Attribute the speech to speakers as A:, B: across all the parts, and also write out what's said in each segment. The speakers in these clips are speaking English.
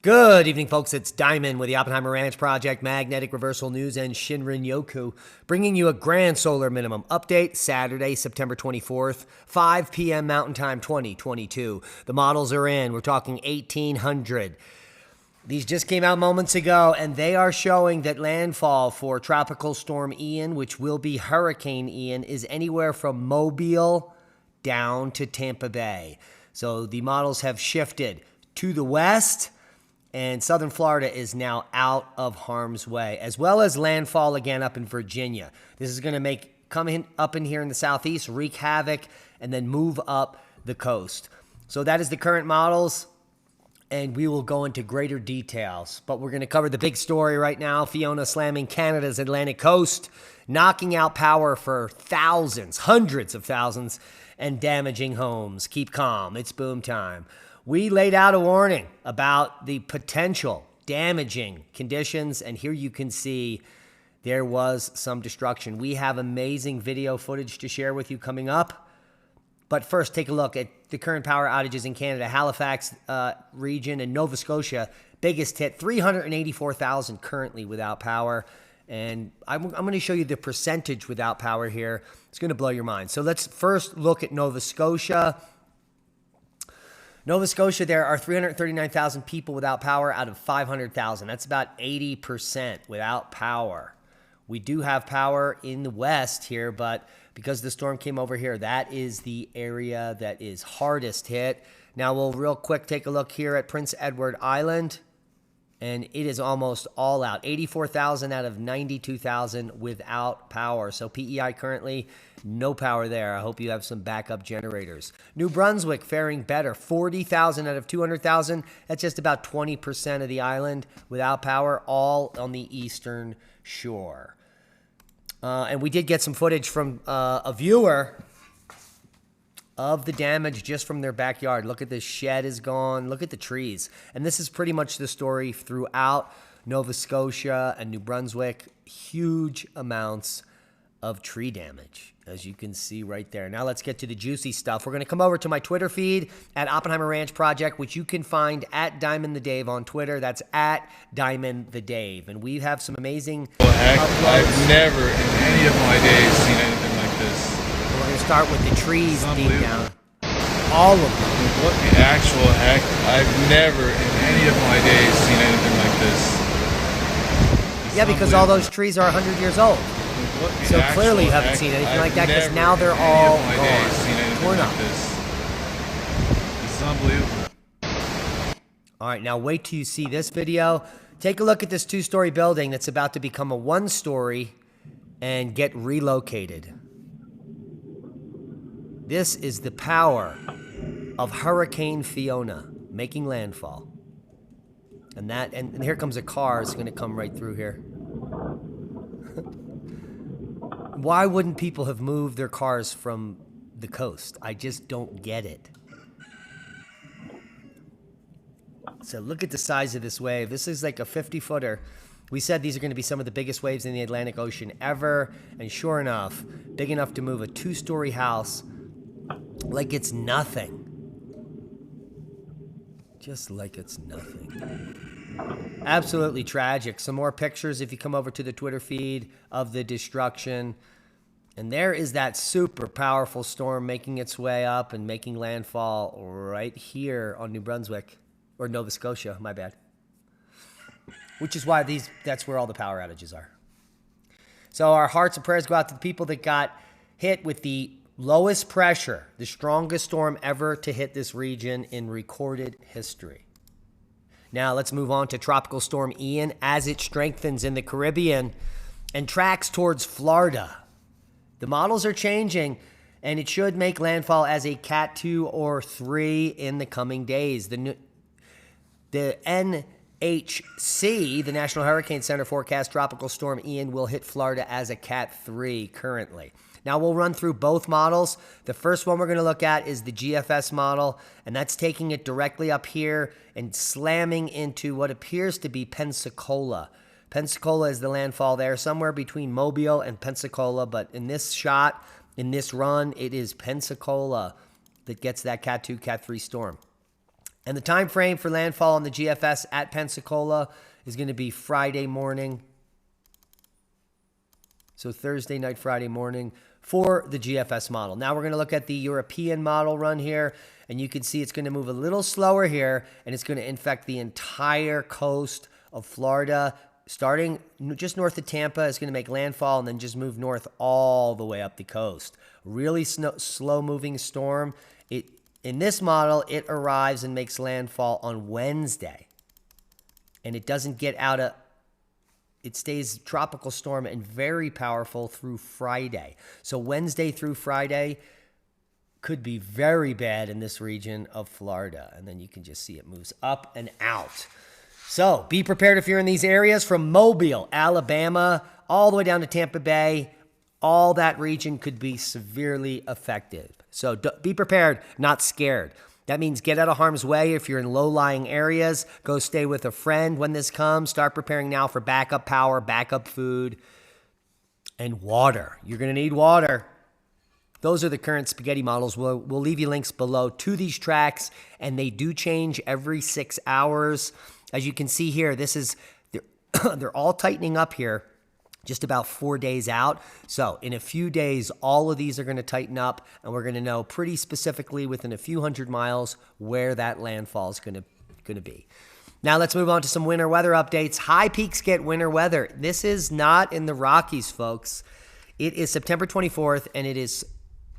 A: Good evening, folks. It's Diamond with the Oppenheimer Ranch Project, Magnetic Reversal News, and Shinrin Yoku, bringing you a grand solar minimum update Saturday, September 24th, 5 p.m. Mountain Time 2022. The models are in. We're talking 1800. These just came out moments ago, and they are showing that landfall for Tropical Storm Ian, which will be Hurricane Ian, is anywhere from Mobile down to Tampa Bay. So the models have shifted to the west, and southern Florida is now out of harm's way, as well as landfall again up in Virginia. This is going to come in up in here in the southeast, wreak havoc, and then move up the coast. So that is the current models, and we will go into greater details. But we're going to cover the big story right now. Fiona slamming Canada's Atlantic coast, knocking out power for thousands, hundreds of thousands, and damaging homes. Keep calm. It's boom time. We laid out a warning about the potential damaging conditions, and here you can see there was some destruction. We have amazing video footage to share with you coming up. But first, take a look at the current power outages in Canada. Halifax region and Nova Scotia, biggest hit, 384,000 currently without power. And I'm going to show you the percentage without power here. It's going to blow your mind. So let's first look at Nova Scotia. Nova Scotia, there are 339,000 people without power out of 500,000. That's about 80% without power. We do have power in the west here, but because the storm came over here, that is the area that is hardest hit. Now we'll real quick take a look here at Prince Edward Island, and it is almost all out. 84,000 out of 92,000 without power. So PEI currently, no power there. I hope you have some backup generators. New Brunswick faring better. 40,000 out of 200,000. That's just about 20% of the island without power, all on the eastern shore. And we did get some footage from a viewer of the damage just from their backyard. Look at this shed is gone. Look at the trees. And this is pretty much the story throughout Nova Scotia and New Brunswick. Huge amounts of tree damage, as you can see right there. Now let's get to the juicy stuff. We're going to come over to my Twitter feed at Oppenheimer Ranch Project, which you can find at Diamond the Dave on Twitter. That's at Diamond the Dave. And we have some amazing uploads.
B: I've never in any of my days seen anything like this.
A: We're going to start with the trees deep down. All of them.
B: What the actual heck? I've never in any of my days seen anything like this.
A: Yeah, because all those trees are 100 years old. So clearly you haven't seen anything like that, because now they're all gone, torn up.
B: It's unbelievable.
A: All right, now wait till you see this video. Take a look at this two-story building that's about to become a one-story and get relocated. This is the power of Hurricane Fiona making landfall. And here comes a car. It's going to come right through here. Why wouldn't people have moved their cars from the coast? I just don't get it. So look at the size of this wave. This is like a 50-footer. We said these are going to be some of the biggest waves in the Atlantic Ocean ever. And sure enough, big enough to move a two-story house like it's nothing. Just like it's nothing. Absolutely tragic. Some more pictures if you come over to the Twitter feed of the destruction. And there is that super powerful storm making its way up and making landfall right here on New Brunswick, or Nova Scotia, my bad. Which is why that's where all the power outages are. So our hearts and prayers go out to the people that got hit with the lowest pressure, the strongest storm ever to hit this region in recorded history. Now let's move on to Tropical Storm Ian as it strengthens in the Caribbean and tracks towards Florida. The models are changing, and it should make landfall as a Cat 2 or 3 in the coming days. The NHC, the National Hurricane Center, forecast Tropical Storm Ian will hit Florida as a Cat 3 currently. Now we'll run through both models. The first one we're going to look at is the GFS model, and that's taking it directly up here and slamming into what appears to be Pensacola. Pensacola is the landfall there, somewhere between Mobile and Pensacola, but in this shot, in this run, it is Pensacola that gets that Cat 2, Cat 3 storm. And the time frame for landfall on the GFS at Pensacola is going to be Friday morning. So Thursday night, Friday morning for the GFS model. Now we're going to look at the European model run here, and you can see it's going to move a little slower here, and it's going to infect the entire coast of Florida. Starting just north of Tampa, it's going to make landfall and then just move north all the way up the coast. Really slow-moving storm. In this model, it arrives and makes landfall on Wednesday. And it doesn't get out of... It stays tropical storm and very powerful through Friday. So Wednesday through Friday could be very bad in this region of Florida. And then you can just see it moves up and out. So be prepared if you're in these areas from Mobile, Alabama, all the way down to Tampa Bay. All that region could be severely affected. So be prepared, not scared. That means get out of harm's way if you're in low-lying areas. Go stay with a friend when this comes. Start preparing now for backup power, backup food, and water. You're going to need water. Those are the current spaghetti models. We'll leave you links below to these tracks, and they do change every 6 hours. As you can see here, they're all tightening up here just about 4 days out. So in a few days, all of these are going to tighten up, and we're going to know pretty specifically within a few hundred miles where that landfall is going to be. Now let's move on to some winter weather updates. High peaks get winter weather. This is not in the Rockies, folks. It is September 24th, and it is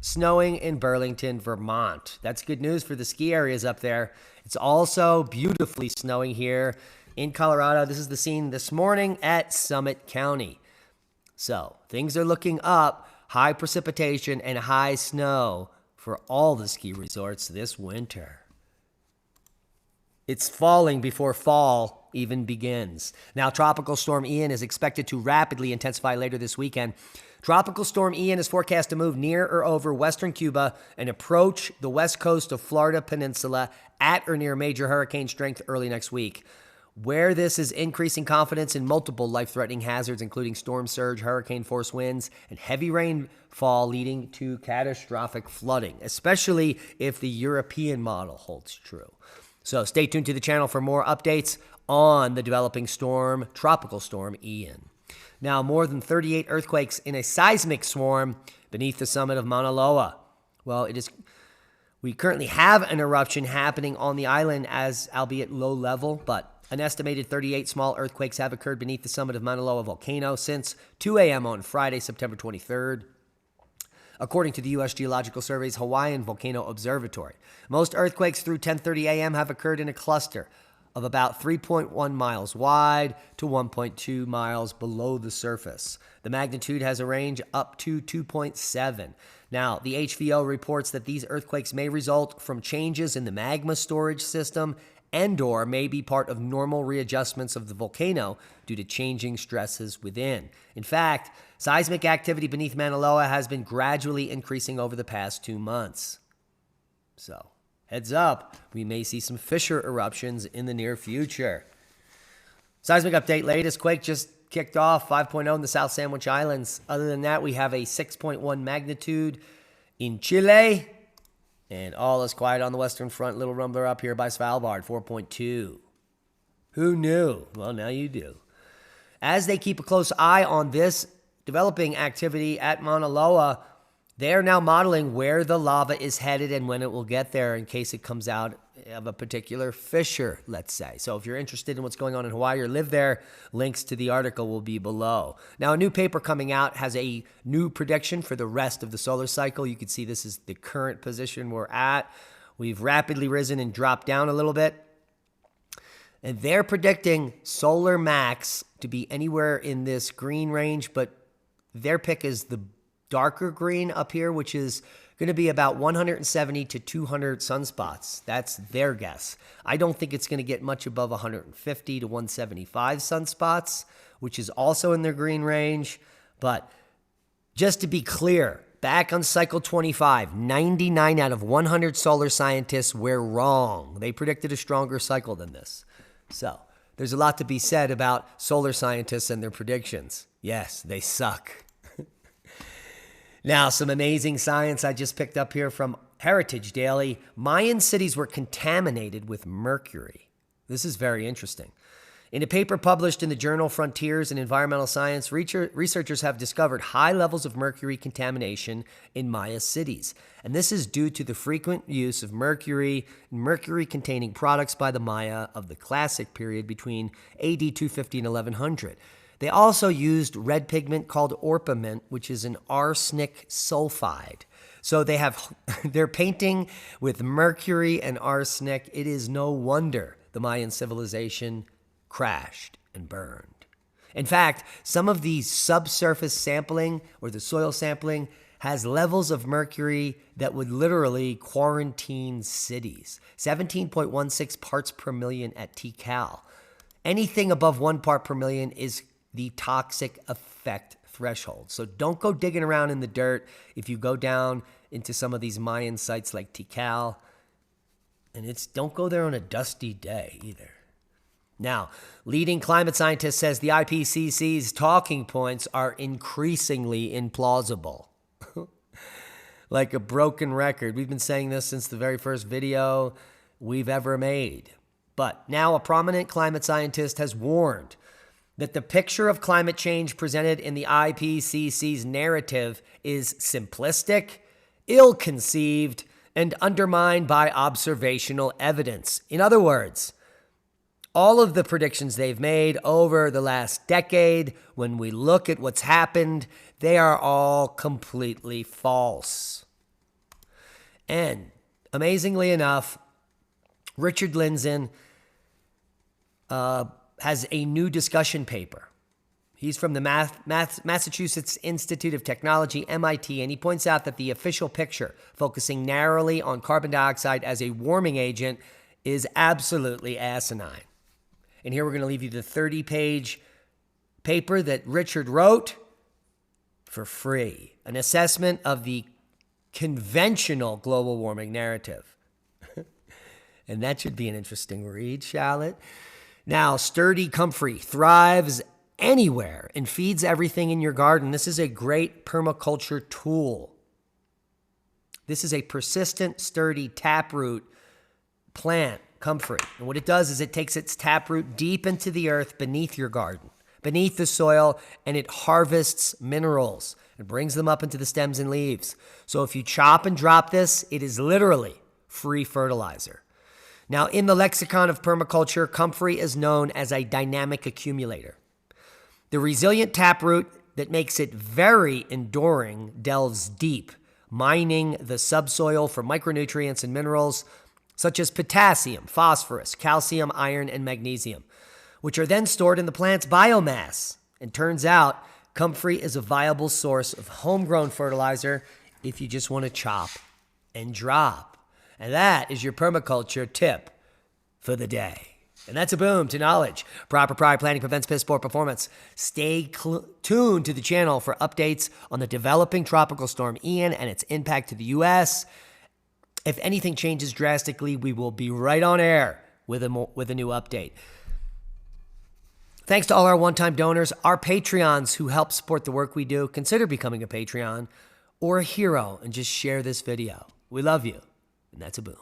A: snowing in Burlington, Vermont. That's good news for the ski areas up there. It's also beautifully snowing here in Colorado. This is the scene this morning at Summit County. So things are looking up. High precipitation and high snow for all the ski resorts this winter. It's falling before fall even begins. Now, Tropical Storm Ian is expected to rapidly intensify later this weekend. Tropical Storm Ian is forecast to move near or over western Cuba and approach the west coast of Florida Peninsula at or near major hurricane strength early next week. Where this is increasing confidence in multiple life-threatening hazards, including storm surge, hurricane-force winds, and heavy rainfall leading to catastrophic flooding, especially if the European model holds true. So stay tuned to the channel for more updates on the developing storm, Tropical Storm Ian. Now, more than 38 earthquakes in a seismic swarm beneath the summit of Mauna Loa. Well, we currently have an eruption happening on the island, as albeit low level, but an estimated 38 small earthquakes have occurred beneath the summit of Mauna Loa volcano since 2 a.m. on Friday, September 23rd. According to the U.S. Geological Survey's Hawaiian Volcano Observatory, most earthquakes through 10:30 a.m. have occurred in a cluster of about 3.1 miles wide to 1.2 miles below the surface. The magnitude has a range up to 2.7. Now, the HVO reports that these earthquakes may result from changes in the magma storage system and/or may be part of normal readjustments of the volcano due to changing stresses within. In fact, seismic activity beneath Mauna Loa has been gradually increasing over the past 2 months. So, heads up, we may see some fissure eruptions in the near future. Seismic update, latest quake just kicked off, 5.0 in the South Sandwich Islands. Other than that, we have a 6.1 magnitude in Chile. And all is quiet on the Western Front. Little rumbler up here by Svalbard, 4.2. Who knew? Well, now you do. As they keep a close eye on this developing activity at Mauna Loa, they are now modeling where the lava is headed and when it will get there in case it comes out of a particular fissure, let's say. So if you're interested in what's going on in Hawaii or live there, links to the article will be below. Now, a new paper coming out has a new prediction for the rest of the solar cycle. You can see this is the current position we're at. We've rapidly risen and dropped down a little bit. And they're predicting solar max to be anywhere in this green range, but their pick is the darker green up here, which is going to be about 170 to 200 sunspots. That's their guess. I don't think it's going to get much above 150 to 175 sunspots, which is also in their green range. But just to be clear, back on cycle 25, 99 out of 100 solar scientists were wrong. They predicted a stronger cycle than this. So there's a lot to be said about solar scientists and their predictions. Yes, they suck. Now, some amazing science I just picked up here from Heritage Daily, Mayan cities were contaminated with mercury. This is very interesting. In a paper published in the journal Frontiers in Environmental Science, researchers have discovered high levels of mercury contamination in Maya cities. And this is due to the frequent use of mercury-containing products by the Maya of the Classic period between AD 250 and 1100. They also used red pigment called orpiment, which is an arsenic sulfide. So they're painting with mercury and arsenic. It is no wonder the Mayan civilization crashed and burned. In fact, some of the subsurface sampling or the soil sampling has levels of mercury that would literally quarantine cities. 17.16 parts per million at Tikal. Anything above 1 part per million is the toxic effect threshold. So don't go digging around in the dirt if you go down into some of these Mayan sites like Tikal. And don't go there on a dusty day either. Now, leading climate scientist says the IPCC's talking points are increasingly implausible. Like a broken record. We've been saying this since the very first video we've ever made. But now a prominent climate scientist has warned that the picture of climate change presented in the IPCC's narrative is simplistic, ill-conceived, and undermined by observational evidence. In other words, all of the predictions they've made over the last decade, when we look at what's happened, they are all completely false. And amazingly enough, Richard Lindzen has a new discussion paper. He's from the Massachusetts Institute of Technology, MIT, and he points out that the official picture, focusing narrowly on carbon dioxide as a warming agent, is absolutely asinine. And here we're going to leave you the 30-page paper that Richard wrote for free. An assessment of the conventional global warming narrative. And that should be an interesting read, shall it? Now, sturdy comfrey thrives anywhere and feeds everything in your garden. This is a great permaculture tool. This is a persistent, sturdy taproot plant, comfrey. And what it does is it takes its taproot deep into the earth beneath your garden, beneath the soil, and it harvests minerals and brings them up into the stems and leaves. So if you chop and drop this, it is literally free fertilizer. Now, in the lexicon of permaculture, comfrey is known as a dynamic accumulator. The resilient taproot that makes it very enduring delves deep, mining the subsoil for micronutrients and minerals such as potassium, phosphorus, calcium, iron, and magnesium, which are then stored in the plant's biomass. And turns out, comfrey is a viable source of homegrown fertilizer if you just want to chop and drop. And that is your permaculture tip for the day. And that's a boom to knowledge. Proper prior planning prevents piss poor performance. Stay tuned to the channel for updates on the developing tropical storm Ian and its impact to the U.S. If anything changes drastically, we will be right on air with a new update. Thanks to all our one-time donors, our Patreons who help support the work we do. Consider becoming a Patreon or a hero and just share this video. We love you. And that's a boom.